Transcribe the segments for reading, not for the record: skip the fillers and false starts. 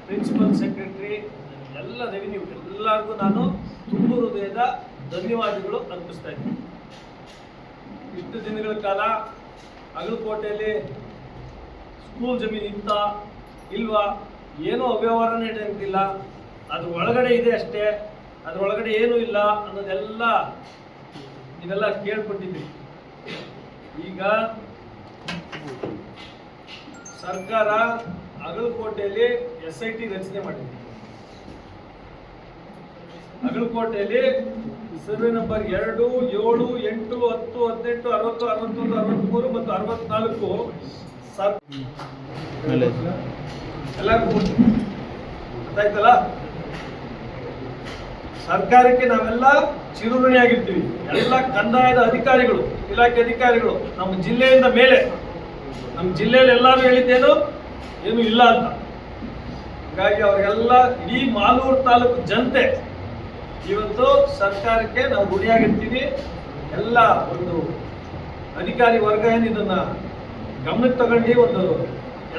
Principal secretary, ಎಲ್ಲ revenue ಎಲ್ಲರಿಗೂ ನಾನು ತುಂಬ ಹೃದಯದ ಧನ್ಯವಾದಗಳು ಅರ್ಪಿಸ್ತಾ ಇದ್ದೀನಿ. ಇಷ್ಟು ದಿನಗಳ ಕಾಲ ಅಗಲಕೋಟೆಯಲ್ಲಿ ಸ್ಕೂಲ್ ಜಮೀನು ಇಂತ ಇಲ್ವಾ, ಏನೂ ಅವ್ಯವಹಾರನೇ ನಡೆಯಂಗಿಲ್ಲ, ಅದ್ರ ಒಳಗಡೆ ಇದೆ ಅಷ್ಟೇ, ಅದರೊಳಗಡೆ ಏನೂ ಇಲ್ಲ ಅನ್ನೋದೆಲ್ಲ ಇದೆಲ್ಲ ಕೇಳ್ಕೊಟ್ಟಿದ್ವಿ. ಈಗ ಸರ್ಕಾರ ಅಗಲಕೋಟೆಯಲ್ಲಿ SIT ರಚನೆ ಮಾಡಿದೆ. ಅಗಲಕೋಟೆಯಲ್ಲಿ ಸರ್ವೆ ನಂಬರ್ 2, 7, 8, 10, 18, 60, 61, 63 ಮತ್ತು 64 ಎಲ್ಲರಿಗೂ ಗೊತ್ತಾಯ್ತಲ್ಲ. ಸರ್ಕಾರಕ್ಕೆ ನಾವೆಲ್ಲ ಚಿರಋಣಿಯಾಗಿರ್ತೀವಿ. ಎಲ್ಲ ಕಂದಾಯದ ಅಧಿಕಾರಿಗಳು, ಇಲಾಖೆ ಅಧಿಕಾರಿಗಳು, ನಮ್ಮ ಜಿಲ್ಲೆಯಿಂದ ಮೇಲೆ, ನಮ್ಮ ಜಿಲ್ಲೆಯಲ್ಲಿ ಎಲ್ಲರೂ ಹೇಳಿದ್ದೇನು ಏನು ಇಲ್ಲ ಅಂತ. ಹಾಗಾಗಿ ಅವರಿಗೆಲ್ಲ ಇಡೀ ಮಾಲೂರು ತಾಲೂಕು ಜನತೆ ಇವತ್ತು ಸರ್ಕಾರಕ್ಕೆ ನಾವು ಋಣಿಯಾಗಿರ್ತೀವಿ. ಎಲ್ಲ ಒಂದು ಅಧಿಕಾರಿ ವರ್ಗ ಏನು ಇದನ್ನ ಗಮನಕ್ಕೆ ತಗೊಂಡು ಒಂದು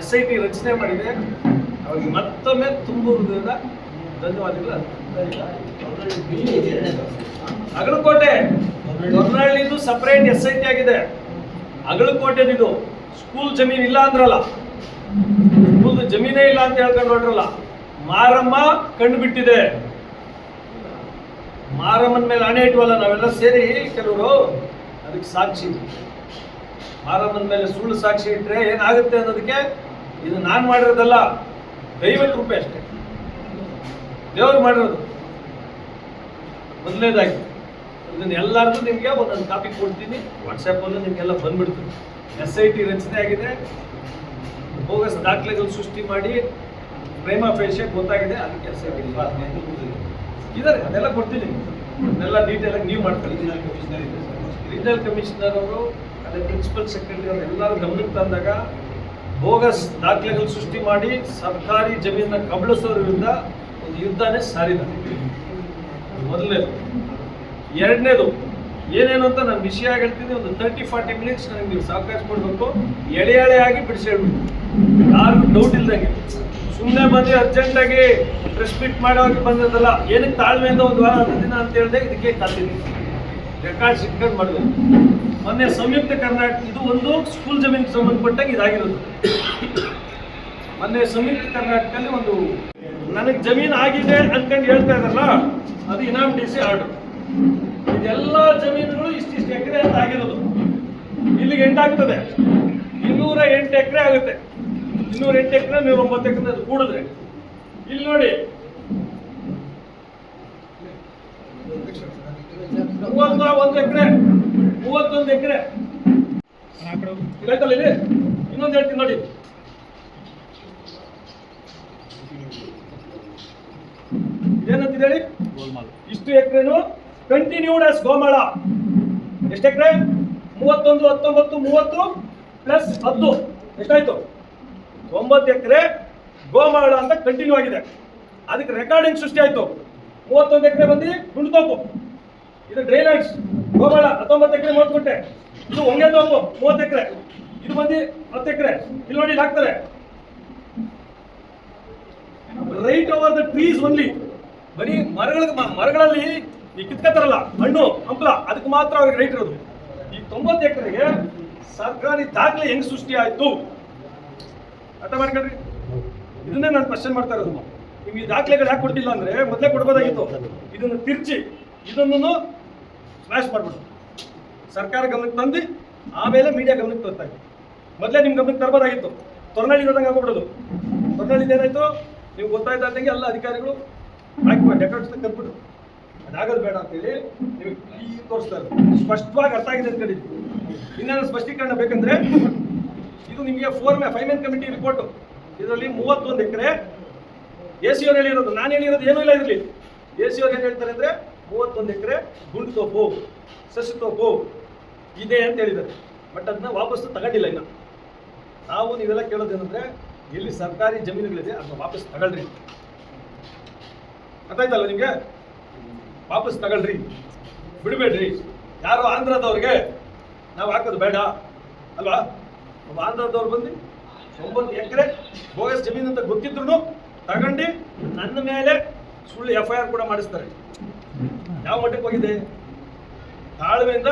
SIT ರಚನೆ ಮಾಡಿದೆ. ಅವ್ರಿಗೆ ಮತ್ತೊಮ್ಮೆ ತುಂಬ ಹೃದಯದ ಧನ್ಯವಾದಗಳು. ಅಗಲಕೋಟೆ ಹೊರನಹಳ್ಳಿದು ಸಪರೇಟ್ SIT ಆಗಿದೆ. ಅಗಲಕೋಟೆದಿದು ಸ್ಕೂಲ್ ಜಮೀನು ಇಲ್ಲ ಅಂದ್ರಲ್ಲ, ಸ್ಕೂಲ್ ಜಮೀನೇ ಇಲ್ಲ ಅಂತ ಹೇಳ್ಕೊಂಡು ಹೊರಟ್ರಲ್ಲ, ಮಾರಮ್ಮ ಕಣ್ಣು ಬಿಟ್ಟಿದೆ. ಮಾರಮ್ಮನ ಮೇಲೆ ಹಣೆ ಇಟ್ವಲ್ಲ ನಾವೆಲ್ಲ ಸೇರಿ ಕೆಲವರು, ಅದಕ್ಕೆ ಸಾಕ್ಷಿ. ಮಾರಮ್ಮನ ಮೇಲೆ ಸುಳ್ಳು ಸಾಕ್ಷಿ ಇಟ್ರೆ ಏನಾಗುತ್ತೆ ಅನ್ನೋದಕ್ಕೆ ಇದು ನಾನು ಮಾಡಿರೋದಲ್ಲ, ದೈವದ ಕೃಪೆ ಅಷ್ಟೇ, ದೇವರು ಮಾಡಿರೋದು. ಮೊದಲನೇದಾಗಿ ಇದನ್ನ ಎಲ್ಲರಿಗೂ ನಿಮಗೆ ಒಂದೊಂದು ಕಾಪಿ ಕೊಡ್ತೀನಿ, ವಾಟ್ಸಪ್ಪಲ್ಲೂ ನಿಮಗೆಲ್ಲ ಬಂದ್ಬಿಡ್ತೀನಿ. SIT ರಚನೆ ಆಗಿದೆ, ಬೋಗಸ್ ದಾಖಲೆಗಳು ಸೃಷ್ಟಿ ಮಾಡಿ ಪ್ರೇಮ ಪೇಶೆ ಗೊತ್ತಾಗಿದೆ, ಅದಕ್ಕೆ SIT ಇದ್ದಾರೆ. ಅದೆಲ್ಲ ಕೊಡ್ತೀನಿ, ಅದೆಲ್ಲ ಡೀಟೇಲಾಗಿ ನೀವು ಮಾಡ್ಕೊಳ್ಳಿ. ರೀಜನಲ್ ಕಮಿಷನರ್ ಅವರು, ಅದೇ ಪ್ರಿನ್ಸಿಪಲ್ ಸೆಕ್ರೆಟರಿ ಅವರು ಎಲ್ಲರೂ ಗಮನಕ್ಕೆ ತಂದಾಗ ಬೋಗಸ್ ದಾಖಲೆಗಳು ಸೃಷ್ಟಿ ಮಾಡಿ ಸರ್ಕಾರಿ ಜಮೀನನ್ನ ಕಬಳಿಸೋರ ವಿರುದ್ಧ ಒಂದು ಯುದ್ಧನೇ ಸಾರಿದ. ಮೊದಲನೇದು. ಎರಡನೇದು ಏನೇನು ಅಂತ ನಾನು ವಿಷಯ ಹೇಳ್ತೀನಿ. ಒಂದು 30-40 ಮಿನಿಟ್ಸ್ ನನಗೆ ನೀವು ಸಹಕಾರ ಕೊಡಬೇಕು. ಎಳೆ ಆಗಿ ಬಿಡಿಸಿ ಹೇಳ್ಬಿಟ್ಟು, ಯಾರಿಗೂ ಡೌಟ್ ಇಲ್ದಂಗೆ. ಸುಮ್ಮನೆ ಬಂದು ಅರ್ಜೆಂಟಾಗಿ ಪ್ರೆಸ್ ಮೀಟ್ ಮಾಡೋಗಿ ಬಂದದಲ್ಲ, ಏನಕ್ಕೆ ತಾಳ್ಮೆಯಿಂದ ಒಂದು ವಾರ 10 ದಿನ ಅಂತ ಹೇಳಿದೆ. ಇದಕ್ಕೆ ಕಾತಿದ್ದೀನಿ, ರೆಕಾರ್ಡ್ ಸಿಕ್ಕೊಂಡು ಮಾಡಿದೆ. ಮೊನ್ನೆ ಸಂಯುಕ್ತ ಕರ್ನಾಟಕ, ಇದು ಒಂದು ಸ್ಕೂಲ್ ಜಮೀನಿಗೆ ಸಂಬಂಧಪಟ್ಟಾಗ ಇದಾಗಿರೋದು. ಮೊನ್ನೆ ಸಂಯುಕ್ತ ಕರ್ನಾಟಕದಲ್ಲಿ ಒಂದು ನನಗೆ ಜಮೀನು ಆಗಿದೆ ಅನ್ಕೊಂಡು ಹೇಳ್ತಾ ಇದ್ದಾರಲ್ಲ, ಅದು ಇನಾಮ್ DC ಆರ್ಡರ್. ಇದೆಲ್ಲ ಜಮೀನುಗಳು ಇಷ್ಟಿಷ್ಟು ಎಕರೆ ಅಂತ ಆಗಿರೋದು. ಇಲ್ಲಿಗೆ ಎಂಟಾಗ್ತದೆ, 208 ಎಕರೆ ಆಗುತ್ತೆ. 208 ಎಕರೆ 109 ಎಕರೆ ಅದು ಕೂಡಿದ್ರೆ ಇಲ್ಲಿ ನೋಡಿ 31 ಎಕರೆ 31 ಎಕರೆ ಇದಾಯ್ತಲ್ಲ. ಇಲ್ಲಿ ಇನ್ನೊಂದು ಹೇಳ್ತೀನಿ ನೋಡಿ, ಏನಂತ ಹೇಳಿ, ಇಷ್ಟು ಎಕರೆನು ಕಂಟಿನ್ಯೂಡ್ ಆಸ್ ಗೋಮಾಳ. ಎಷ್ಟು ಎಕರೆ? 31, 19, 30 ಪ್ಲಸ್ 10 ಎಷ್ಟಾಯ್ತು? 9 ಎಕರೆ ಗೋಮಾಳ ಅಂತ ಕಂಟಿನ್ಯೂ ಆಗಿದೆ. ಅದಕ್ಕೆ ರೆಕಾರ್ಡಿಂಗ್ ಸೃಷ್ಟಿ ಆಯ್ತು. 31 ಎಕರೆ ಬಂದು ಗುಂಡ್ತೋಪು, ಇದು ಡ್ರೈನೇಜ್ ಗೋಮಾಳ 19 ಎಕರೆ 30 ಗುಂಟೆ. ಇದು ಹೊಂಗೆ ತೋಪು 30 ಎಕರೆ, ಇದು ಬಂದು 10 ಎಕರೆ. ಇಲ್ಲಿ ನೋಡಿ ಹಾಕ್ತಾರೆ right over the trees only. ಬರೀ ಮರಗಳಲ್ಲಿ ಈ ಕಿತ್ಕತ್ತಾರಲ್ಲ ಹಣ್ಣು ಹಂಪಲ, ಅದಕ್ಕೆ ಮಾತ್ರ ಅವ್ರಿಗೆ ರೈಟ್ ಇರೋದು. ಈ 90 ಎಕರೆಗೆ ಸರ್ಕಾರಿ ದಾಖಲೆ ಹೆಂಗ್ ಸೃಷ್ಟಿ ಆಯ್ತು ಅರ್ಥ ಮಾಡ್ಕೊಳ್ರಿ. ಇದನ್ನೇ ನಾನು ಕ್ವಶನ್ ಮಾಡ್ತಾ ಇರೋದು. ನಿಮ್ಗೆ ಈ ದಾಖಲೆಗಳು ಯಾಕೆ ಕೊಟ್ಟಿಲ್ಲ ಅಂದ್ರೆ ಮೊದಲೇ ಕೊಡ್ಬೋದಾಗಿತ್ತು. ಇದನ್ನು ತಿರ್ಚಿ ಇದನ್ನು ಸ್ಮ್ಯಾಶ್ ಮಾಡ್ಬಿಡು, ಸರ್ಕಾರ ಗಮನಕ್ಕೆ ತಂದು ಆಮೇಲೆ ಮೀಡಿಯಾ ಗಮನಕ್ಕೆ ತರ್ತಾ ಇತ್ತು. ಮೊದಲೇ ನಿಮ್ ಗಮನಕ್ಕೆ ತರಬೋದಾಗಿತ್ತು. ತೊರನಳ್ಳಿ ಇರೋದಂಗೆ ಆಗೋಗ್ಬಿಡೋದು. ತೊರನಳ್ಳಿದು ಏನಾಯ್ತು ನೀವು ಗೊತ್ತಾಯ್ತಂಗೆ ಎಲ್ಲ ಅಧಿಕಾರಿಗಳು ಹಾಕಿ ಡೆಕೋರೇಟ್ಸ್ ಕಲ್ಬಿಟ್ಟು ಅದಾಗೋದು ಬೇಡ ಅಂತೇಳಿ ನೀವು ತೋರಿಸ್ತಾ ಇರೋದು. ಸ್ಪಷ್ಟವಾಗಿ ಅರ್ಥ ಆಗಿದೆ ಅಂತ ಹೇಳಿದ್ವಿ. ಇನ್ನೇನು ಸ್ಪಷ್ಟೀಕರಣ ಬೇಕಂದ್ರೆ ಇದು ನಿಮಗೆ 5-man ಕಮಿಟಿ ರಿಪೋರ್ಟ್. ಇದರಲ್ಲಿ 31 ಎಕರೆ AC ಅವ್ರು ಹೇಳಿರೋದು, ನಾನು ಹೇಳಿರೋದು ಏನೂ ಇಲ್ಲ. ಇದರಲ್ಲಿ AC ಅವ್ರು ಏನು ಹೇಳ್ತಾರೆ ಅಂದರೆ 31 ಎಕರೆ ಗುಂಡು ತೋಪು ಸಸಿ ತೋಪು ಇದೆ ಅಂತ ಹೇಳಿದ್ದಾರೆ. ಬಟ್ ಅದನ್ನ ವಾಪಸ್ಸು ತಗೊಂಡಿಲ್ಲ. ಇನ್ನು ನಾವು ನೀವೆಲ್ಲ ಕೇಳೋದೇನೆಂದರೆ ಎಲ್ಲಿ ಸರ್ಕಾರಿ ಜಮೀನುಗಳಿದೆ ಅದನ್ನ ವಾಪಸ್ ತಗೊಳ್ರಿ. ಗೊತ್ತಾಯ್ತಲ್ಲ ನಿಮಗೆ? ವಾಪಸ್ ತಗೊಳ್ರಿ, ಬಿಡಬೇಡ್ರಿ. ಯಾರೋ ಆಂಧ್ರದವ್ರಿಗೆ ನಾವು ಹಾಕೋದು ಬೇಡ ಅಲ್ವಾ? ಆಂಧ್ರದವ್ರು ಬಂದು 9 ಎಕರೆ ಬೋಗಸ್ ಜಮೀನು ಅಂತ ಗೊತ್ತಿದ್ರು ತಗೊಂಡು ನನ್ನ ಮೇಲೆ ಸುಳ್ಳು FIR ಕೂಡ ಮಾಡಿಸ್ತಾರೆ. ಯಾವ ಮಟ್ಟಕ್ಕೆ ಹೋಗಿದೆ? ತಾಳ್ಮೆಯಿಂದ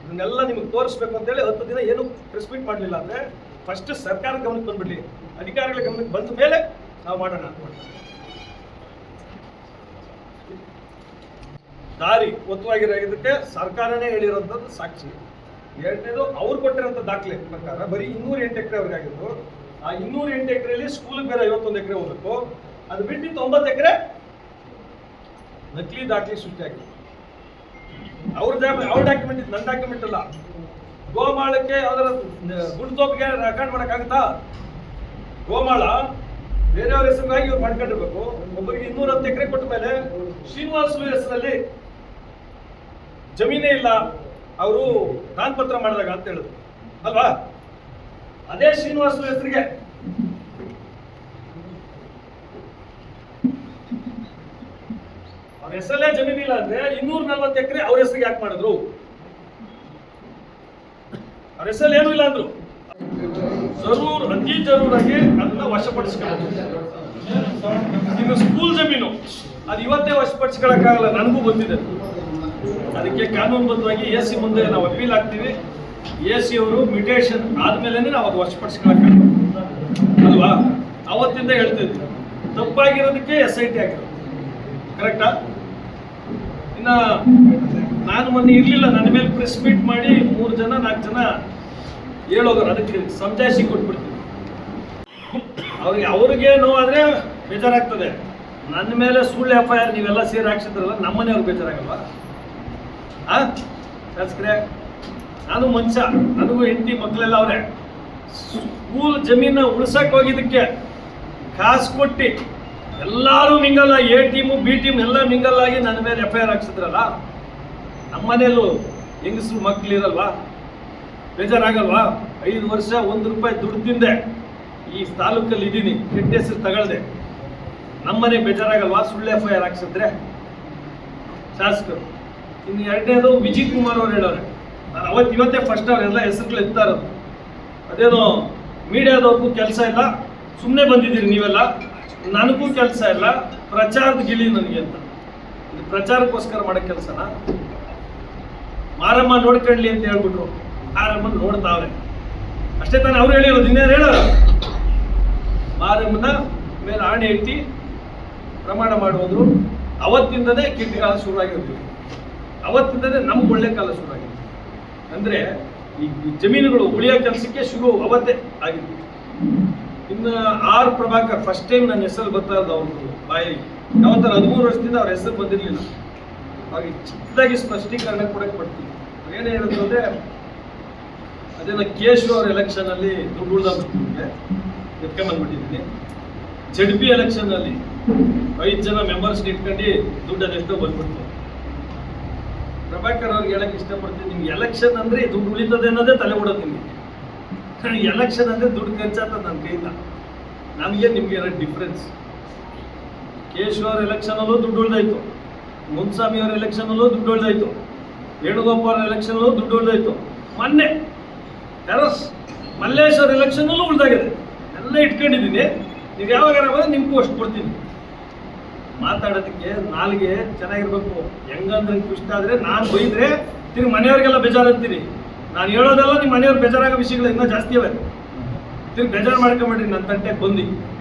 ಇದನ್ನೆಲ್ಲ ನಿಮಗೆ ತೋರಿಸ್ಬೇಕು ಅಂತೇಳಿ 10 ದಿನ ಏನು ಪ್ರೆಸ್ ಮೀಟ್ ಮಾಡಲಿಲ್ಲ ಅಂದರೆ ಫಸ್ಟ್ ಸರ್ಕಾರದ ಗಮನಕ್ಕೆ ಬಂದ್ಬಿಡ್ಲಿ, ಅಧಿಕಾರಿಗಳ ಗಮನಕ್ಕೆ ಬಂದ ಮೇಲೆ ನಾವು ಮಾಡೋಣ ಅಂತ. ದಾರಿ ಒತ್ತುವಾಗಿರೋದಕ್ಕೆ ಸರ್ಕಾರನೇ ಹೇಳಿರೋಂಥದ್ದು ಸಾಕ್ಷಿ. ಎರಡನೇದು ಅವ್ರು ಕೊಟ್ಟಿರೋಂಥ ದಾಖಲೆ ಪ್ರಕಾರ ಬರೀ 208 ಎಕರೆ ಅವ್ರಿಗಾಗಿದ್ದು, ಆ 208 ಎಕರೆಯಲ್ಲಿ ಸ್ಕೂಲ್ಗೆ ಬೇರೆ 51 ಎಕರೆ ಹೋಗ್ಬೇಕು, ಅದು ಬಿಟ್ಟು 9 ಎಕರೆ ನಕಲಿ ದಾಖಲೆ ಸೃಷ್ಟಿಯಾಗಿದೆ. ಅವ್ರ ಡಾಕ್ಯುಮೆಂಟ್ ಇದು, ನನ್ನ ಡಾಕ್ಯುಮೆಂಟ್ ಅಲ್ಲ. ಗೋಮಾಳಕ್ಕೆ ಅದರ ಗುಂಡ್ತೋಪಿಗೆ ರೆಕಾರ್ಡ್ ಮಾಡೋಕ್ಕಾಗುತ್ತಾ? ಗೋಮಾಳ ಬೇರೆಯವ್ರ ಹೆಸರಿಗಾಗಿ ಇವ್ರು ಮಾಡ್ಕೊಂಡಿರ್ಬೇಕು. ಒಬ್ಬರಿಗೆ 210 ಎಕರೆ ಕೊಟ್ಟ ಮೇಲೆ ಶ್ರೀನಿವಾಸಲು ಹೆಸರಲ್ಲಿ ಜಮೀನೇ ಇಲ್ಲ, ಅವರು ನಾಮಪತ್ರ ಮಾಡಿದಾಗ ಅಂತ ಹೇಳಿದ್ರು ಅಲ್ವಾ? ಅದೇ ಶ್ರೀನಿವಾಸಲು ಹೆಸರಿಗೆ ಅವ್ರ ಹೆಸರಲ್ಲೇ ಜಮೀನಿಲ್ಲ ಅಂದ್ರೆ 240 ಎಕರೆ ಅವ್ರ ಹೆಸರಿಗೆ ಯಾಕೆ ಮಾಡಿದ್ರು? ಅವ್ರ ಹೆಸರಲ್ಲಿ ಏನೂ ಇಲ್ಲ ಅಂದ್ರು ಅತಿ ಜರೂರಾಗಿ ಅದನ್ನ ವಶಪಡಿಸ್ಕೊಳ್ಳೋದು. ಇನ್ನು ಸ್ಕೂಲ್ ಜಮೀನು ಅದು ಇವತ್ತೇ ವಶಪಡಿಸ್ಕೊಳ್ಳೋಕ್ಕಾಗಲ್ಲ, ನನಗೂ ಗೊತ್ತಿದೆ. ಅದಕ್ಕೆ ಕಾನೂನುಬದ್ಧವಾಗಿ AC ಮುಂದೆ ನಾವು ಅಪೀಲ್ ಆಗ್ತೀವಿ. AC ಅವರು ಮ್ಯೂಟೇಷನ್ ಆದ್ಮೇಲೆ ನಾವು ಅದು ವಶಪಡಿಸ್ಕೊಳ್ಳೋಕ್ಕಾಗಲ್ಲ ಅಲ್ವಾ? ಅವತ್ತಿಂದ ಹೇಳ್ತಿದ್ವಿ ತಪ್ಪಾಗಿರೋದಕ್ಕೆ SIT ಆಗಿರೋದು. ಕರೆಕ್ಟಾ? ಇನ್ನ ನಾನು ಮೊನ್ನೆ ಇರ್ಲಿಲ್ಲ, ನನ್ನ ಮೇಲೆ ಪ್ರೆಸ್ ಮೀಟ್ ಮಾಡಿ 3 ಜನ 4 ಜನ ಹೇಳೋರು, ಅದಕ್ಕೆ ಸಮಜಾಯಿಸಿ ಕೊಟ್ಬಿಡ್ತೀವಿ. ಅವ್ರಿಗೆ ನೋವಾದ್ರೆ ಬೇಜಾರಾಗ್ತದೆ. ನನ್ನ ಮೇಲೆ ಸುಳ್ಳು FIR ನೀವೆಲ್ಲ ಸೇರಿ ಹಾಕ್ಸಿದ್ರಲ್ಲ, ನಮ್ಮನೆಯವ್ರಿಗೆ ಬೇಜಾರಾಗಲ್ವಾ? ಶಾಸಕರೇ, ನಾನು ಮನುಷ್ಯ, ನನಗೂ ಹೆಂಡತಿ ಮಕ್ಕಳೆಲ್ಲ ಅವರೇ. ಸ್ಕೂಲ್ ಜಮೀನ ಉಳ್ಸಕ್ಕೆ ಹೋಗಿದ್ದಕ್ಕೆ ಕಾಸು ಕೊಟ್ಟು ಎಲ್ಲರೂ mingle, A team B team ಎಲ್ಲ ಮಿಂಗಲ್ ಆಗಿ ನನ್ನ ಮೇಲೆ FIR ಹಾಕ್ಸಿದ್ರಲ್ಲ, ನಮ್ಮನೇಲೂ ಹೆಂಗಸರು ಮಕ್ಕಳಿರಲ್ವಾ? ಬೇಜಾರಾಗಲ್ವಾ? 5 ವರ್ಷ 1 ರೂಪಾಯಿ ದುಡ್ಡು ತಿಂದೆ, ಈ ತಾಲೂಕಲ್ಲಿ ಇದ್ದೀನಿ, ಕೆಟ್ಟ ಹೆಸರು ತಗೊಳ್ದೆ, ನಮ್ಮನೆ ಬೇಜಾರಾಗಲ್ವಾ ಸುಳ್ಳು FIR ಹಾಕ್ಸಿದ್ರೆ? ಶಾಸಕರು. ಇನ್ನು ಎರಡನೇದು ವಿಜಯ್ ಕುಮಾರ್ ಅವ್ರು ಹೇಳೋರೆ, ನಾನು ಇವತ್ತೇ ಫಸ್ಟ್ ಅವರೆಲ್ಲ ಹೆಸರುಗಳು ಎತ್ತಾ ಇರೋದು. ಅದೇನೋ ಮೀಡಿಯಾದವ್ರಿಗೂ ಕೆಲಸ ಇಲ್ಲ, ಸುಮ್ಮನೆ ಬಂದಿದ್ದೀರಿ ನೀವೆಲ್ಲ, ನನಗೂ ಕೆಲಸ ಇಲ್ಲ, ಪ್ರಚಾರದ ಗಿಳಿ ನನಗೆ ಅಂತ. ಇದು ಪ್ರಚಾರಕ್ಕೋಸ್ಕರ ಮಾಡೋ ಕೆಲಸನ? ಮಾರಮ್ಮ ನೋಡ್ಕೊಳ್ಳಿ ಅಂತ ಹೇಳ್ಬಿಟ್ರು, ಮಾರಮ್ಮನ ನೋಡ್ತಾವ್ರೆ ಅಷ್ಟೇ ತಾನೇ ಅವ್ರು ಹೇಳಿರೋದು, ಇನ್ನೇನು ಹೇಳೋರು? ಮಾರಮ್ಮನ ಮೇಲೆ ಆಣೆ ಇಟ್ಟು ಪ್ರಮಾಣ ಮಾಡುವುದು. ಅವತ್ತಿಂದನೇ ಕೆಟ್ಟ ಕಾಲ ಶುರುವಾಗಿರ್ತೀವಿ, ಅವತ್ತಿಂದನೇ ನಮ್ಗೆ ಒಳ್ಳೆ ಕಾಲ ಶುರುವಾಗಿದೆ. ಅಂದರೆ ಈ ಜಮೀನುಗಳು ಉಳಿಯೋ ಕೆಲಸಕ್ಕೆ ಶುರು ಅವತ್ತೇ ಆಗಿತ್ತು. ಇನ್ನು R ಪ್ರಭಾಕರ್ ಫಸ್ಟ್ ಟೈಮ್ ನನ್ನ ಹೆಸರು ಬರ್ತಾ ಇರೋದು ಅವ್ರದ್ದು ಬಾಯಿಗೆ. ಯಾವತ್ತರ 13 ವರ್ಷದಿಂದ ಅವ್ರ ಹೆಸರು ಬಂದಿರಲಿಲ್ಲ. ಅವ್ರಿಗೆ ಚಿಕ್ಕದಾಗಿ ಸ್ಪಷ್ಟೀಕರಣ ಕೊಡಕ್ಕೆ ಪಡ್ತೀನಿ. ಏನು ಹೇಳಿದ್ರು ಅಂದರೆ, ಅದೇನೋ ಕೇಶವ್ ಅವ್ರ ಎಲೆಕ್ಷನಲ್ಲಿ ದುಡ್ಡು ಉಳ್ದಾಗ್ಬಿಟ್ಟಿದ್ದೆ, ಎತ್ಕೊಂಬಂದ್ಬಿಟ್ಟಿದ್ದೀನಿ. ZP ಎಲೆಕ್ಷನ್ನಲ್ಲಿ 5 ಜನ ಮೆಂಬರ್ಸ್ ಇಟ್ಕೊಂಡು ದುಡ್ಡು ಅದೆಷ್ಟೋ ಬಂದ್ಬಿಡ್ತು. ಪ್ರಭಾಕರ್ ಅವ್ರಿಗೆ ಹೇಳಕ್ಕೆ ಇಷ್ಟಪಡ್ತೀನಿ, ನಿಮ್ಗೆ ಎಲೆಕ್ಷನ್ ಅಂದರೆ ದುಡ್ಡು ಉಳಿತದೆ ಅನ್ನೋದೇ ತಲೆ ಓಡೋದು ನಿಮಗೆ. ಎಲೆಕ್ಷನ್ ಅಂದರೆ ದುಡ್ಡು ಖರ್ಚಾಗ್ತದೆ ನನ್ನ ಕೈಯಿಂದ. ನನಗೆ ನಿಮ್ಗೆ ಏನೋ ಡಿಫ್ರೆನ್ಸ್. ಕೇಶವ್ ಅವ್ರ ಎಲೆಕ್ಷನಲ್ಲೂ ದುಡ್ಡು ಉಳ್ದಾಯ್ತು, ಮುನ್ಸ್ವಾಮಿ ಅವ್ರ ಎಲೆಕ್ಷನಲ್ಲೂ ದುಡ್ಡು ಉಳ್ದಾಯ್ತು, ವೇಣುಗೋಪಾಲ್ ಅವ್ರ ಎಲೆಕ್ಷನಲ್ಲೂ ದುಡ್ಡು ಉಳ್ದಾಯ್ತು. ಮೊನ್ನೆ ಯಾರೋ ಮಲ್ಲೇಶ್ ಅವ್ರ ಎಲೆಕ್ಷನಲ್ಲೂ ಉಳ್ದಾಗಿದೆ. ಎಲ್ಲ ಇಟ್ಕೊಂಡಿದ್ದೀನಿ. ನೀವು ಯಾವಾಗ ಬಂದ್ರೆ ನಿಮಗೂ ಅಷ್ಟು ಕೊಡ್ತೀನಿ. ಮಾತಾಡೋದಕ್ಕೆ ನಾಲ್ಗೆ ಚೆನ್ನಾಗಿರ್ಬೇಕು. ಹೆಂಗಂದ್ರೆ ಇಷ್ಟ ಆದರೆ ನಾನು ಬೈದ್ರೆ ತಿರುಗಿ ಮನೆಯವ್ರಿಗೆಲ್ಲ ಬೇಜಾರು ಅಂತೀನಿ. ನಾನು ಹೇಳೋದೆಲ್ಲ ನಿಮ್ಮ ಮನೆಯವ್ರು ಬೇಜಾರಾಗೋ ವಿಷಯಗಳು ಇನ್ನೂ ಜಾಸ್ತಿ ಇವೆ. ತಿರುಗಿ ಬೇಜಾರು ಮಾಡ್ಕೊಂಬಿಡ್ರಿ ನನ್ನ ತಂಟೆಗೆ ಬಂದು.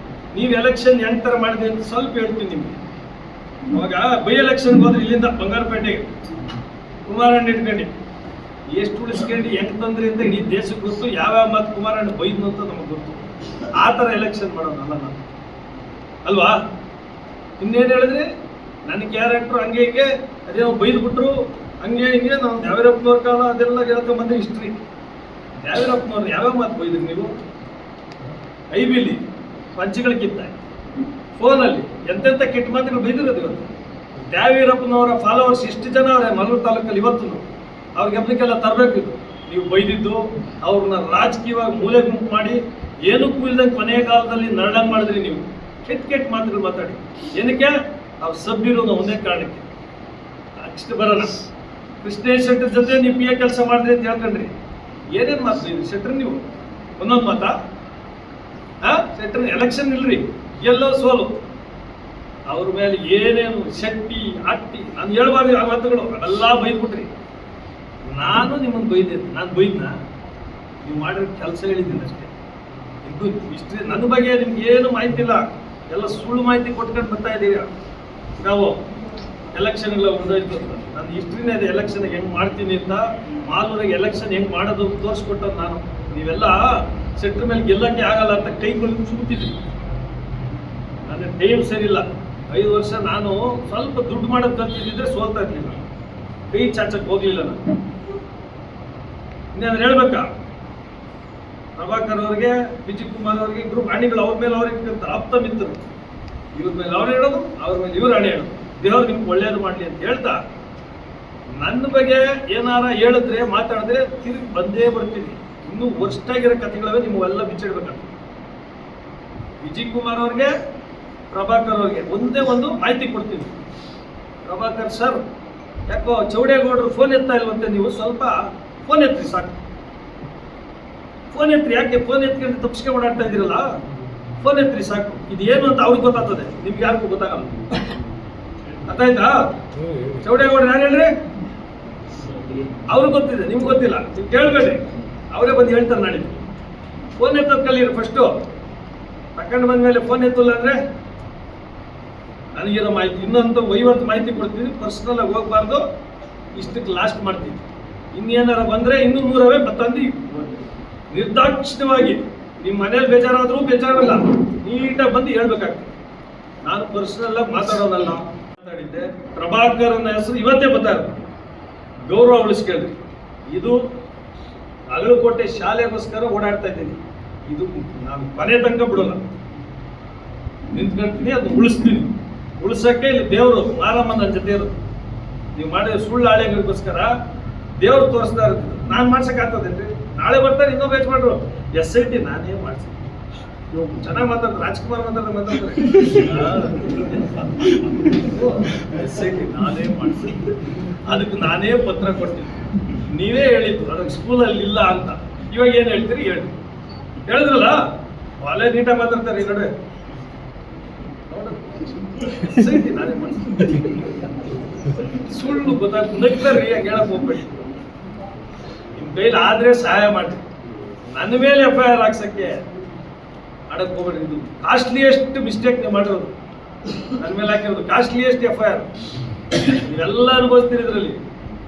ನೀವು ಎಲೆಕ್ಷನ್ ಹೆಂಗೆ ಥರ ಮಾಡಿದ್ರಿ ಅಂತ ಸ್ವಲ್ಪ ಹೇಳ್ತೀನಿ ನಿಮಗೆ. ಅವಾಗ ಬೈ ಎಲೆಕ್ಷನ್ಗೆ ಹೋದ್ರೆ ಇಲ್ಲಿಂದ ಬಂಗಾರಪೇಟೆಗೆ ಕುಮಾರಣ್ಣ ಇಟ್ಕೊಂಡು ಎಷ್ಟು ಉಳಿಸ್ಕೊಂಡು ಹೆಂಗೆ ತಂದ್ರಿ ಅಂತ ಇಡೀ ದೇಶಕ್ಕೆ ಗೊತ್ತು. ಯಾವ್ಯಾವ ಮಾತು ಕುಮಾರಣ್ಣ ಬೈದ್ನು ಅಂತ ನಮಗೆ ಗೊತ್ತು. ಆ ಥರ ಎಲೆಕ್ಷನ್ ಮಾಡೋನಲ್ಲ ನಾನು, ಅಲ್ವಾ? ಇನ್ನೇನು ಹೇಳಿದ್ರಿ, ನನ್ನ ಕ್ಯಾರೆಕ್ಟ್ರು ಹಂಗೆ ಹಿಂಗೆ ಅದೇನೋ ಬೈದ್ಬಿಟ್ರು ಹಂಗೆ ಹಿಂಗೆ. ನಾವು ದ್ಯಾವೀರಪ್ಪನವ್ರ ಕಾಲ ಅದೆಲ್ಲ ಹೇಳ್ಕೊಂಬಂದ್ರೆ ಹಿಸ್ಟ್ರಿ. ದ್ಯಾವೀರಪ್ಪನವ್ರು ಯಾವ್ಯಾವ ಮಾತು ಬೈದ್ರಿ ನೀವು? ಐಬಿಲಿ ಪಂಚಗಳಿಗಿಂತ ಫೋನಲ್ಲಿ ಎಂತೆಂಥ ಕೆಟ್ಟ ಮಾತುಗಳು ಬೈದಿರೋದು ಇವತ್ತು. ದ್ಯಾವೀರಪ್ಪನವರ ಫಾಲೋವರ್ಸ್ ಎಷ್ಟು ಜನ ಅವರೇ ಮಲ್ಲೂರು ತಾಲೂಕಲ್ಲಿ ಇವತ್ತು. ಅವ್ರ ಗಮನಕ್ಕೆಲ್ಲ ತರಬೇಕಿತ್ತು. ನೀವು ಬೈದಿದ್ದು ಅವ್ರನ್ನ ರಾಜಕೀಯವಾಗಿ ಮೂಲೆ ಗುಂಪು ಮಾಡಿ ಏನಕ್ಕೂ ಇಲ್ದಂಗೆ ಕೊನೆಯ ಕಾಲದಲ್ಲಿ ನರಳಂಗೆ ಮಾಡಿದ್ರಿ ನೀವು. ಕೆಟ್ಟ ಮಾತುಗಳು ಮಾತಾಡಿ ಏನಕ್ಕೆ? ಅವ್ರು ಸಬ್ಬಿರೋದು ಒಂದೇ ಕಾರಣಕ್ಕೆ. ನೆಕ್ಸ್ಟ್ ಬರೋಣ. ಕೃಷ್ಣೇಶ್ ಶೆಟ್ಟರ್ ಜೊತೆ ನೀವು PA ಕೆಲಸ ಮಾಡಿದ್ರಿ ಅಂತ ಹೇಳ್ಕೊಂಡ್ರಿ. ಏನೇನು ಮಾತು ಶೆಟ್ರ್ ನೀವು? ಒಂದೊಂದು ಮಾತಾ? ಶೆಟ್ರ್ ಎಲೆಕ್ಷನ್ ಇಲ್ರಿ, ಎಲ್ಲೋ ಸೋಲು. ಅವ್ರ ಮೇಲೆ ಏನೇನು ಶಕ್ತಿ ಅಟ್ಟಿ ನಾನು ಹೇಳ್ಬಾರ್ದು ಆ ಮಾತುಗಳು ಅದೆಲ್ಲ ಬೈದ್ಬಿಟ್ರಿ. ನಾನು ನಿಮ್ಮನ್ನು ಬೈದಿದ್ದೆ, ನಾನು ಬೈದ್ನ? ನೀವು ಮಾಡಿರೋ ಕೆಲಸ ಹೇಳಿದ್ದೀನಿ ಅಷ್ಟೇ. ಇದು ಇಷ್ಟೇ. ನನ್ನ ಬಗ್ಗೆ ನಿಮ್ಗೆ ಏನು ಮಾಹಿತಿ ಇಲ್ಲ, ಎಲ್ಲ ಸುಳ್ಳು ಮಾಹಿತಿ ಕೊಟ್ಕೊಂಡು ಬರ್ತಾ ಇದ್ದೀರಿ. ನಾವು ಎಲೆಕ್ಷನ್ಗಳ ಮುಂದೋಯ್ತು, ನನ್ನ ಹಿಸ್ಟ್ರಿನೇ ಇದೆ ಎಲೆಕ್ಷನ್ಗೆ ಹೆಂಗೆ ಮಾಡ್ತೀನಿ ಅಂತ. ಮಾಲೂರಿಗೆ ಎಲೆಕ್ಷನ್ ಹೆಂಗೆ ಮಾಡೋದು ತೋರಿಸ್ಕೊಟ್ಟದ್ದು ನಾನು. ನೀವೆಲ್ಲ ಸೆಟ್ರ್ ಮೇಲೆ ಗೆಲ್ಲಕ್ಕೆ ಆಗಲ್ಲ ಅಂತ ಕೈಗಳು ಚೂತಿದ್ರಿ. ನನ್ನ ಟೈಮ್ ಸರಿಯಿಲ್ಲ. 5 ವರ್ಷ ನಾನು ಸ್ವಲ್ಪ ದುಡ್ಡು ಮಾಡೋದು ಕಲ್ತಿದ್ದಿದ್ರೆ ಸೋಲ್ತಾ ಇರ್ಲಿಲ್ಲ, ಕೈ ಚಾಚಕ್ಕೆ ಹೋಗ್ಲಿಲ್ಲ ನಾನು. ಇನ್ನೇನು ಹೇಳ್ಬೇಕಾ? ಪ್ರಭಾಕರ್ ಅವ್ರಿಗೆ, ವಿಜಯ್ ಕುಮಾರ್ ಅವ್ರಿಗೆ ಇಬ್ರು ಪ್ರಾಣಿಗಳು, ಅವ್ರ ಮೇಲೆ ಅವ್ರಿಗೆ ಆಪ್ತ ಮಿತ್ರರು. ಇವ್ರ ಮೇಲೆ ಅವ್ರು ಹೇಳೋದು, ಅವ್ರ ಮೇಲೆ ಇವ್ರು ಹಣೆ ಹೇಳೋದು. ದೇವ್ರು ನಿಮ್ಗೆ ಒಳ್ಳೇದು ಮಾಡಲಿ ಅಂತ ಹೇಳ್ತಾ, ನನ್ನ ಬಗ್ಗೆ ಏನಾರ ಹೇಳಿದ್ರೆ ಮಾತಾಡಿದ್ರೆ ತಿರುಗಿ ಬಂದೇ ಬರ್ತೀನಿ. ಇನ್ನೂ ವರ್ಷ್ಟಾಗಿರೋ ಕಥೆಗಳವೆ ನಿಮ್ಮವೆಲ್ಲ ಬಿಚ್ಚಿಡ್ಬೇಕಂತ. ವಿಜಯ್ ಕುಮಾರ್ ಅವ್ರಿಗೆ, ಪ್ರಭಾಕರ್ ಅವ್ರಿಗೆ ಒಂದೇ ಒಂದು ಮಾಹಿತಿ ಕೊಡ್ತೀನಿ. ಪ್ರಭಾಕರ್ ಸರ್, ಯಾಕೋ ಚೌಡೇಗೌಡರು ಫೋನ್ ಎತ್ತಾ ಇಲ್ವಂತೆ, ನೀವು ಸ್ವಲ್ಪ ಫೋನ್ ಎತ್ತಿ ಸಾಕು. ಫೋನ್ ಎತ್ರಿ, ಯಾಕೆ ಫೋನ್ ಎತ್ಕೊಂಡು ತಪ್ಪಿಸ್ಕೊಂಡು ಓಡಾಡ್ತಾ ಇದ್ದೀರಲ್ಲ, ಫೋನ್ ಎತ್ರಿ ಸಾಕು. ಇದೇನು ಅಂತ ಅವ್ರಿಗೆ ಗೊತ್ತಾಗ್ತದೆ, ನಿಮ್ಗೆ ಯಾರಿಗೂ ಗೊತ್ತಾಗಲ್ಲ. ಅರ್ಥಾಯ್ತಾ? ಚೌಡೇಗೌಡರು ಯಾರು ಹೇಳ್ರಿ? ಅವ್ರಿಗೆ ಗೊತ್ತಿದೆ, ನಿಮ್ಗೆ ಗೊತ್ತಿಲ್ಲ. ನೀವು ಕೇಳಬೇಡ್ರಿ, ಅವರೇ ಬಂದು ಹೇಳ್ತಾರೆ ನಾಳಿದ್ದು. ಫೋನ್ ಎತ್ತೋದು ಕಲೀರಿ ಫಸ್ಟು. ತಕೊಂಡು ಬಂದ್ಮೇಲೆ ಫೋನ್ ಎತ್ತಲ್ಲ ಅಂದರೆ ನನಗೇನೋ ಮಾಹಿತಿ, ಇನ್ನೊಂದು 50 ಮಾಹಿತಿ ಕೊಡ್ತೀನಿ. ಪರ್ಸನಲ್ ಆಗಿ ಹೋಗ್ಬಾರ್ದು, ಇಷ್ಟಕ್ಕೆ ಲಾಸ್ಟ್ ಮಾಡ್ತೀನಿ. ಇನ್ನೇನಾರ ಬಂದರೆ ಇನ್ನೂ 100 ಬತ್ತಂದು ನಿರ್ದಾಕ್ಷಿಣ್ಯವಾಗಿ ನಿಮ್ಮ ಮನೇಲಿ ಬೇಜಾರಾದ್ರೂ ಬೇಜಾರಲ್ಲ, ನೀಟಾಗಿ ಬಂದು ಹೇಳ್ಬೇಕಾಗ್ತದೆ. ನಾನು ಪರ್ಸನಲ್ ಆಗಿ ಮಾತಾಡೋನಲ್ಲ. ಮಾತಾಡಿದ್ದೆ. ಪ್ರಭಾಕರನ ಹೆಸರು ಇವತ್ತೇ ಬರ್ತಾರೆ, ಗೌರವ ಉಳಿಸ್ಕೊಳ್ರಿ. ಇದು ಅಗಲಕೋಟೆ ಶಾಲೆಗೋಸ್ಕರ ಓಡಾಡ್ತಾ ಇದ್ದೀನಿ. ಇದು ನಾನು ಮನೆ ತನಕ ಬಿಡೋಲ್ಲ, ನಿಂತ್ಕೊಳ್ತೀನಿ, ಅದನ್ನ ಉಳಿಸ್ತೀನಿ. ಉಳಿಸೋಕ್ಕೆ ಇಲ್ಲಿ ದೇವರು ಮಾರಮ್ಮ ನನ್ನ ಜೊತೆ ಇರೋದು. ನೀವು ಮಾಡಿದ ಸುಳ್ಳು ಹಾಳೆಗಳಿಗೋಸ್ಕರ ದೇವ್ರು ತೋರಿಸ್ತಾ ಇರ್ತೀನಿ. ನಾನು ಮಾಡ್ಸೋಕ್ಕಾಗ್ತದೇನ್ರಿ? ನಾಳೆ ಬರ್ತಾರೆ ಇನ್ನೊಬ್ಬ ಯಜಮಾನ್ರು, SIT ನಾನೇ ಮಾಡ್ತೀನಿ. ಚೆನ್ನಾಗಿ ಮಾತಾಡ್ತಾರೆ, ರಾಜ್ಕುಮಾರ್ ಮಾತಾಡ್ತಾರೆ. SIT ನಾನೇ ಮಾಡ್ತೀನಿ, ಅದಕ್ಕೆ ನಾನೇ ಪತ್ರ ಕೊಡ್ತೀನಿ. ನೀವೇ ಹೇಳಿದ್ದು ಅದಕ್ಕೆ ಸ್ಕೂಲಲ್ಲಿ ಇಲ್ಲ ಅಂತ. ಇವಾಗ ಏನು ಹೇಳ್ತೀರಿ ಹೇಳಿ? ಹೇಳಿದ್ರಲ್ಲ, ಅಲ್ಲೇ ನೀಟಾಗಿ ಮಾತಾಡ್ತಾರೆ. ಈ ಕಡೆ SIT ನಾನೇ ಮಾಡ್ತೀನಿ. ಸುಳ್ಳು ನಗ್ತಾರ್ರಿ, ಹಂಗೆ ಹೇಳಕ್ ಹೋಗ್ಬೇಡಿ. ನಿಮ್ಮ ಕೈಲಿ ಆದ್ರೆ ಸಹಾಯ ಮಾಡಿ. ನನ್ನ ಮೇಲೆ FIR ಹಾಕ್ಸಕ್ಕೆ ಮಾಡಕ್ ಹೋಗ್ಬೇಡಿ. ಇದು ಕಾಸ್ಟ್ಲಿಯೆಸ್ಟ್ ಮಿಸ್ಟೇಕ್ ನೀವು ಮಾಡಿರೋದು, ನನ್ನ ಮೇಲೆ ಹಾಕಿರೋದು ಕಾಸ್ಟ್ಲಿಯೆಸ್ಟ್ FIR. ನೀವೆಲ್ಲ ಅನುಭವಿಸ್ತೀರಿ ಇದರಲ್ಲಿ.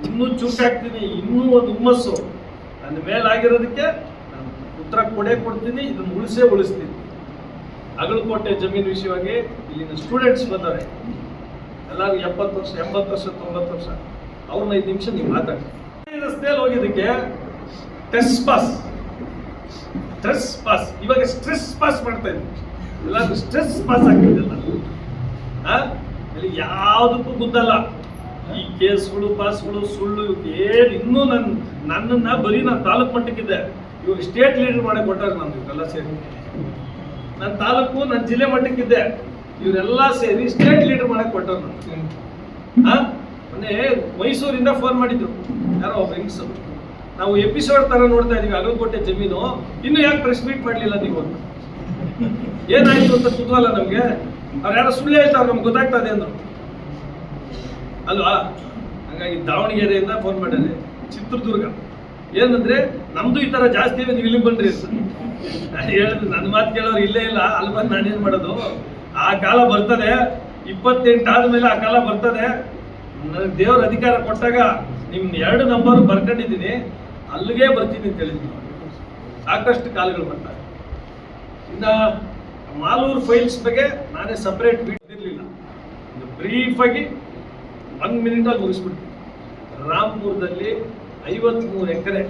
ಇನ್ನೂ ಚುರುಕಾಗ್ತೀನಿ, ಇನ್ನೂ ಒಂದು ಹುಮ್ಮಸ್ಸು ನನ್ನ ಮೇಲೆ ಆಗಿರೋದಕ್ಕೆ ನಾನು ಉತ್ತರ ಕೊಡ್ತೀನಿ. ಇದನ್ನು ಉಳಿಸ್ತೀನಿ. ಅಗಲಕೋಟೆ ಜಮೀನು ವಿಷಯವಾಗಿ ಇಲ್ಲಿನ ಸ್ಟೂಡೆಂಟ್ಸ್ ಬಂದರೆ ಎಲ್ಲರೂ 70 ವರ್ಷ 80 ವರ್ಷ 90 ವರ್ಷ, ಅವ್ರನ್ನ 5 ನಿಮಿಷ ನೀವು ಮಾತಾಡಿ. ರಸ್ತೆಯಲ್ಲಿ ಹೋಗಿದ್ದಕ್ಕೆ ಟೆಸ್ಟ್ ಪಾಸ್, ಇವಾಗ ಸ್ಟ್ರೆಸ್ ಪಾಸ್ ಮಾಡ್ತಾ ಇದ್ದೀನಿ. ಎಲ್ಲರೂ ಸ್ಟ್ರೆಸ್ ಪಾಸ್ ಆಗ್ತಿದ್ದಲ್ಲ, ಯಾವುದಕ್ಕೂ ಗುದ್ದಲ್ಲ. ಈ ಕೇಸ್ಗಳು ಪಾಸ್ಗಳು ಸುಳ್ಳು ಏನು ಇನ್ನೂ ನನ್ನನ್ನು ಬರೀ ನಾನು ತಾಲೂಕು ಮಟ್ಟಕ್ಕಿದ್ದೆ, ಇವಾಗ ಸ್ಟೇಟ್ ಲೀಡರ್ ಮಾಡಕ್ಕೆ ಕೊಟ್ಟಾರೆ. ನಾನು ಇವರೆಲ್ಲ ಸೇರಿ ನನ್ನ ತಾಲೂಕು ನನ್ನ ಜಿಲ್ಲೆ ಮಟ್ಟಕ್ಕಿದ್ದೆ, ಇವರೆಲ್ಲ ಸೇರಿ ಸ್ಟೇಟ್ ಲೀಡರ್ ಮಾಡಕ್ಕೆ ಕೊಟ್ಟರು. ನಾನು ಮೊನ್ನೆ ಮೈಸೂರಿಂದ ಫೋನ್ ಮಾಡಿದ್ರು ಯಾರೋ ಒಬ್ಬ ಹೆಂಗ್ಸು, ನಾವು ಎಪಿಸೋಡ್ ತರ ನೋಡ್ತಾ ಇದೀವಿ ಅಗಲಕೋಟೆ ಜಮೀನು, ಇನ್ನು ಯಾಕೆ ಪ್ರೆಸ್ ಮೀಟ್ ಮಾಡಲಿಲ್ಲ ನೀವು ಅಂತ. ಏನಾಯ್ತು ಅಂತ ಕುತೂಹಲ ನಮ್ಗೆ. ಅವ್ರು ಯಾರೋ ಸುಳ್ಳು ಹೇಳ್ತಾರೆ, ನಮ್ಗೆ ಗೊತ್ತಾಗ್ತದೆ ಅಂದ್ರು ಅಲ್ವಾ. ಹಾಗಾಗಿ ದಾವಣಗೆರೆಯಿಂದ ಫೋನ್ ಮಾಡಿದೆ, ಚಿತ್ರದುರ್ಗ ಏನಂದ್ರೆ ನಮ್ದು ಈ ತರ ಜಾಸ್ತಿ ನೀವು ಇಲ್ಲಿಗೆ ಬನ್ರಿ ಅಂತ. ನಾನು ಹೇಳಿದ್ರು, ನನ್ನ ಮಾತು ಕೇಳೋರು ಇಲ್ಲೇ ಇಲ್ಲ, ಅಲ್ಲಿ ಬಂದು ನಾನೇನು ಮಾಡೋದು. ಆ ಕಾಲ ಬರ್ತದೆ, 28 ಆದ್ಮೇಲೆ ಆ ಕಾಲ ಬರ್ತದೆ. ನನಗೆ ದೇವ್ರ ಅಧಿಕಾರ ಕೊಟ್ಟಾಗ ನಿಮ್ಮ 2 ನಂಬರ್ ಬರ್ಕೊಂಡಿದ್ದೀನಿ, ಅಲ್ಲಿಗೆ ಬರ್ತೀನಿ ಅಂತ ಹೇಳಿದ್ದೀನಿ. ಸಾಕಷ್ಟು ಕಾಲಗಳು ಬರ್ತಾರೆ. ಇನ್ನು ಮಾಲೂರು ಫೈಲ್ಸ್ ಬಗ್ಗೆ ನಾನೇ ಸಪ್ರೇಟ್ ಬಿಟ್ಟಿರಲಿಲ್ಲ, ಬ್ರೀಫಾಗಿ 1 ಮಿನಿಟಲ್ಲಿ ಮುಗಿಸ್ಬಿಡ್ತೀನಿ. ರಾಂಪುರದಲ್ಲಿ 53 ಎಕರೆ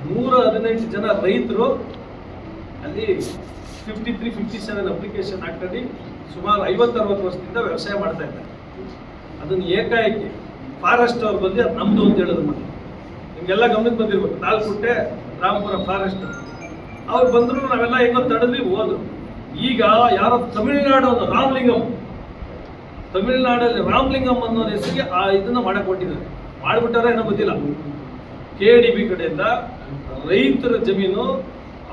118 ಜನ ರೈತರು ಅಲ್ಲಿ 53-57 ಅಪ್ಲಿಕೇಶನ್ ಹಾಕೊಂಡು ಸುಮಾರು 50-60 ವರ್ಷದಿಂದ ವ್ಯವಸಾಯ ಮಾಡ್ತಾ ಇದ್ದಾರೆ. ಅದನ್ನು ಏಕಾಏಕಿ ಫಾರೆಸ್ಟ್ ಅವ್ರು ಬಂದು ಅದು ನಮ್ಮದು ಅಂತ ಹೇಳೋದು. ಮತ್ತೆ ನಿಮಗೆಲ್ಲ ಗಮನಕ್ಕೆ ಬಂದಿರ್ಬೇಕು, ತಾಲ್ಕುಟ್ಟೆ ರಾಮಪುರ ಫಾರೆಸ್ಟ್ ಅವ್ರು ಬಂದರು, ನಾವೆಲ್ಲ ಹೆಂಗೋ ತಡೆದ್ವಿ ಹೋದ್ರು. ಈಗ ಯಾರೋ ತಮಿಳುನಾಡು ತಮಿಳುನಾಡಲ್ಲಿ ರಾಮಲಿಂಗಂ ಅನ್ನೋ ಹೆಸರಿಗೆ ಆ ಇದನ್ನ ಮಾಡಕ್ಕೆ ಕೊಟ್ಟಿದ್ದಾರೆ. ಮಾಡಿಬಿಟ್ಟಾರ ಏನೋ ಗೊತ್ತಿಲ್ಲ. KDB ಕಡೆಯಿಂದ ರೈತರ ಜಮೀನು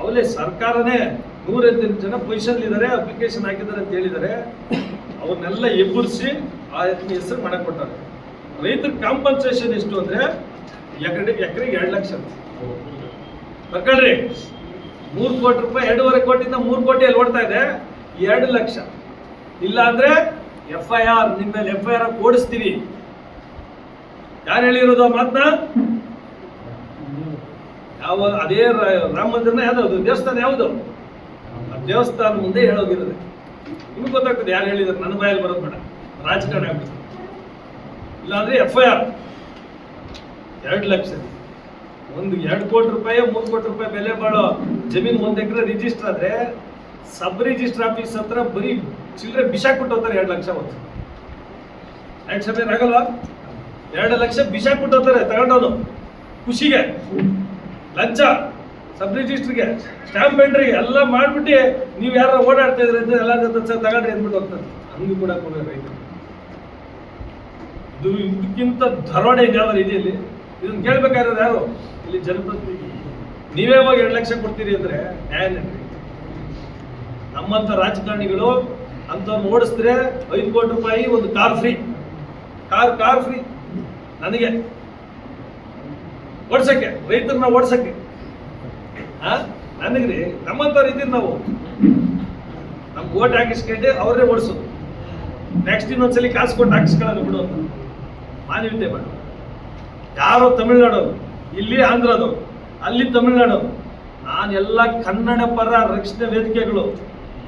ಅವಲೇ ಸರ್ಕಾರನೇ 108 ಜನ ಪೊಸಿಷನ್ ಇದ್ದಾರೆ, ಅಪ್ಲಿಕೇಶನ್ ಹಾಕಿದ್ದಾರೆ ಅಂತ ಹೇಳಿದ್ದಾರೆ. ಅವ್ರನ್ನೆಲ್ಲ ಎಬ್ಬರಿಸಿ ಆ ಹೆಸರು ಮಾಡಕ್ ಕೊಟ್ಟಾರೆ. ರೈತರ ಕಾಂಪನ್ಸೇಷನ್ ಎಷ್ಟು ಅಂದ್ರೆ ಎಕರೆಗೆ 2 ಲಕ್ಷ ತಗೊಳ್ರಿ. 3 ಕೋಟಿ ರೂಪಾಯಿ, 2.5 ಕೋಟಿಯಿಂದ 3 ಕೋಟಿ ಅಲ್ಲಿ ಓಡ್ತಾ ಇದೆ. 2 ಲಕ್ಷ ಇಲ್ಲ ಅಂದ್ರೆ FIR, ನಿಮ್ಮ ಮೇಲೆ FIR ಓಡಿಸ್ತೀವಿ. ಯಾರು ಹೇಳಿರೋದು ಆ ಮಾತನ್ನ? ಯಾವ ಅದೇ ರಾಮ ಮಂದಿರನ ಯಾವ್ದು ದೇವಸ್ಥಾನ ಯಾವುದು? ಆ ದೇವಸ್ಥಾನ ಮುಂದೆ ಹೇಳೋಗಿರೋದು. ನಿಮ್ಗೆ ಗೊತ್ತಾಗ್ತದೆ ಯಾರು ಹೇಳಿದ್ರು, ನನ್ನ ಬಾಯಲ್ಲಿ ಬರೋದು ಬೇಡ, ರಾಜಕಾರಣ ಆಗ್ಬಿಡ್ತದೆ. ಇಲ್ಲಾಂದ್ರೆ FIR 2 ಲಕ್ಷ, 2 ಕೋಟಿ ರೂಪಾಯಿ 3 ಕೋಟಿ ರೂಪಾಯಿ ಬೆಲೆ ಬಾಳೋ ಜಮೀನು 1 ಎಕರೆ ರಿಜಿಸ್ಟರ್ ಆದ್ರೆ ಸಬ್ ರಿಜಿಸ್ಟರ್ ಆಫೀಸ್ ಹತ್ರ ಬರೀ ಚಿಲ್ಲರೆ ಬಿಸಾಕ್ಬಿಟ್ಟು ಹೋಗ್ತಾರೆ. 2 ಲಕ್ಷ ಹೊತ್ತು ಆಯ್ತು ಸಮಯ ಆಗಲ್ವಾ? 2 ಲಕ್ಷ ಬಿಸಾಕ್ಬಿಟ್ಟು ಹೋಗ್ತಾರೆ ತಗೊಂಡವನು ಖುಷಿಗೆ. ಲಂಚ, ಸಬ್ ರಿಜಿಸ್ಟ್ರಿಗೆ, ಸ್ಟಾಂಪ್ ಪೆಂಡ್ರಿಗೆ ಎಲ್ಲ ಮಾಡ್ಬಿಟ್ಟು ನೀವು ಯಾರು ಓಡಾಡ್ತಾ ಇದ್ರಿ ಅಂತ ಎಲ್ಲ ತಗೊಂಡ್ರಿ ಅಂದ್ಬಿಟ್ಟು ಹೋಗ್ತಾರೆ. ಹಂಗೂ ಕೂಡ ರೈತರು ಇದು ಇದಕ್ಕಿಂತ ಧರೋಣೆ ಯಾವ ರೀತಿಯಲ್ಲಿ ಇದನ್ನ ಕೇಳ್ಬೇಕಾಗಿರೋದು ಯಾರು? ಇಲ್ಲಿ ಜನಪ್ರತಿನಿಧಿ. ನೀವೇ ಹೋಗಿ 2 ಲಕ್ಷ ಕೊಡ್ತೀರಿ ಅಂದ್ರೆ ನ್ಯಾಯನೇನ್ರಿ? ನಮ್ಮಂತ ರಾಜಕಾರಣಿಗಳು ಅಂತವ್ರನ್ನ ಓಡಿಸಿದ್ರೆ 5 ಕೋಟಿ ರೂಪಾಯಿ ಒಂದು ಕಾರ್ ಫ್ರೀ, ಕಾರ್ ಫ್ರೀ ನನಗೆ ಓಡ್ಸಕ್ಕೆ, ರೈತರನ್ನ ಓಡ್ಸಕ್ಕೆ. ನನಗ್ರಿ ನಮ್ಮಂತವ್ರು ಇದ್ದೀರಿ ನಾವು. ನಮ್ಗೆ ಓಟ್ ಹಾಕಿಸ್ಕೊಂಡೆ ಅವ್ರನ್ನೇ ಓಡಿಸೋದು. ನೆಕ್ಸ್ಟ್ ಇನ್ನೊಂದ್ಸಲಿ ಕಾಸು ಕೊಟ್ಟು ಹಾಕಿಸ್ಕೊಳ್ಳೋದು ಬಿಡು ಅಂತ ಮಾನವೀಯತೆ ಮಾಡಿ. ಯಾರೋ ತಮಿಳ್ನಾಡೋರು, ಇಲ್ಲಿ ಆಂಧ್ರದವರು, ಅಲ್ಲಿ ತಮಿಳ್ನಾಡೋರು. ನಾನೆಲ್ಲ ಕನ್ನಡ ಪರ ರಕ್ಷಣಾ ವೇದಿಕೆಗಳು,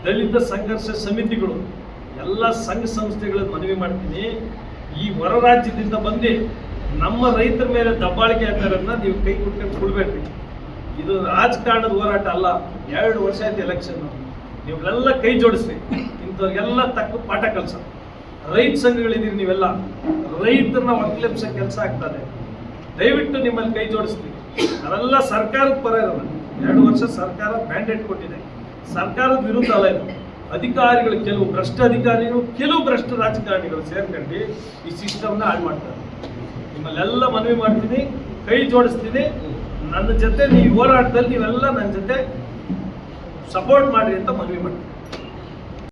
ದಲಿತ ಸಂಘರ್ಷ ಸಮಿತಿಗಳು, ಎಲ್ಲ ಸಂಘ ಸಂಸ್ಥೆಗಳ ಮನವಿ ಮಾಡ್ತೀನಿ. ಈ ಹೊರ ರಾಜ್ಯದಿಂದ ಬಂದು ನಮ್ಮ ರೈತರ ಮೇಲೆ ದಬ್ಬಾಳಿಕೆ ಆಗ್ತಾರನ್ನ ನೀವು ಕೈ ಕೊಟ್ಕೊಂಡು ಕೊಡ್ಬೇಡ್ರಿ. ಇದು ರಾಜಕಾರಣದ ಹೋರಾಟ ಅಲ್ಲ. 2 ವರ್ಷ ಆಯ್ತು ಎಲೆಕ್ಷನ್. ನೀವೆಲ್ಲ ಕೈ ಜೋಡಿಸ್ರಿ. ಇಂಥವ್ರಿಗೆಲ್ಲ ತಕ್ಕ ಪಾಠ ಕಲ್ಸ. ರೈತ ಸಂಘಗಳಿದ್ದೀರಿ ನೀವೆಲ್ಲ, ರೈತರನ್ನ ಒಕ್ಕಲೆಬ್ಸ ಕೆಲಸ ಆಗ್ತದೆ. ದಯವಿಟ್ಟು ನಿಮ್ಮಲ್ಲಿ ಕೈ ಜೋಡಿಸ್ತೀವಿ. ನಾವೆಲ್ಲ ಸರ್ಕಾರದ ಪರ ಇರೋದು. 2 ವರ್ಷ ಸರ್ಕಾರ ಮ್ಯಾಂಡೇಟ್ ಕೊಟ್ಟಿದೆ. ಸರ್ಕಾರದ ವಿರುದ್ಧ ಅಲ್ಲ ಇದು. ಅಧಿಕಾರಿಗಳು, ಕೆಲವು ಭ್ರಷ್ಟ ಅಧಿಕಾರಿಗಳು, ಕೆಲವು ಭ್ರಷ್ಟ ರಾಜಕಾರಣಿಗಳು ಸೇರ್ಕೊಂಡು ಈ ಸಿಸ್ಟಮ್ನ ಹಾಳು ಮಾಡ್ತಾರೆ. ನಿಮ್ಮಲ್ಲೆಲ್ಲ ಮನವಿ ಮಾಡ್ತೀನಿ, ಕೈ ಜೋಡಿಸ್ತೀನಿ. ನನ್ನ ಜೊತೆ ನೀವು ಹೋರಾಟದಲ್ಲಿ ನೀವೆಲ್ಲ ನನ್ನ ಜೊತೆ ಸಪೋರ್ಟ್ ಮಾಡ್ರಿ ಅಂತ ಮನವಿ ಮಾಡ್ತೀನಿ.